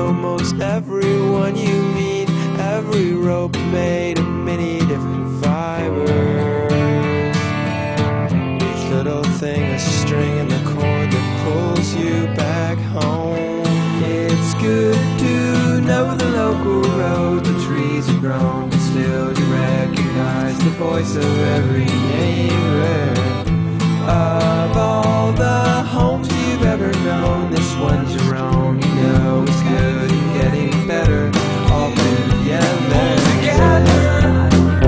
know most everyone you meet. Every rope made of many different fibers. Each little thing a string in the cord that pulls you back home. It's good to know the local road. The trees have grown, but still you recognize the voice of every neighbor. Of all the homes you've ever known, this one's your own. You know it's good and getting better, all together. Pull together,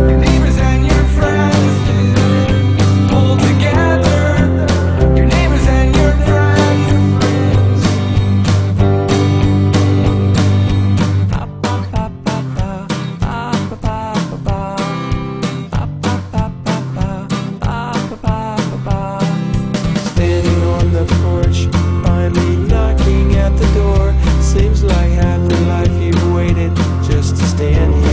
your neighbors and your friends. Pull together, your neighbors and your friends. Standing on the porch, finally knocking at the door. Seems like half the life you've waited just to stand here.